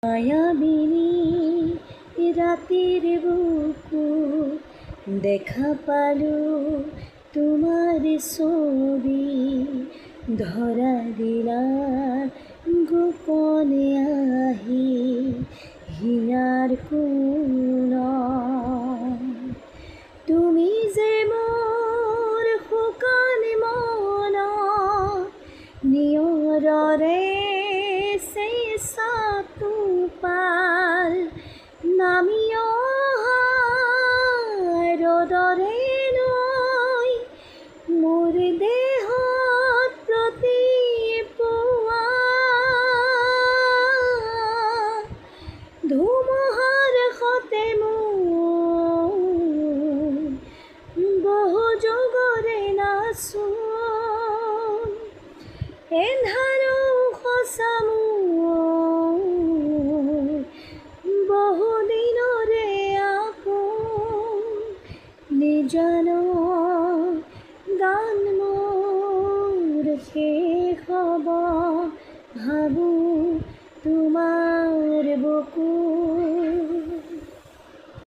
মায়াবিনী ৰাতেৰ বুকু দেখা পালো তোমাৰ ছবি ধৰা দিলা গোপনে আহি হিয়াৰ কোণ তুমি যে মোৰ শুকান মন নিয়ৰৰে চেঁচাটো পাল নামি অহা ৰ'দৰে নৈ মোৰ দেহত প্ৰতিপুৱা ধুমুহাৰ সতে মোৰ বহু যুগৰে নাচোন এন্ধাৰো সঁচা মোৰ বহু দিনৰে আপোন নিজান গান মোৰ শেষ হ'ব ভাবোঁ তোমাৰ বুকুত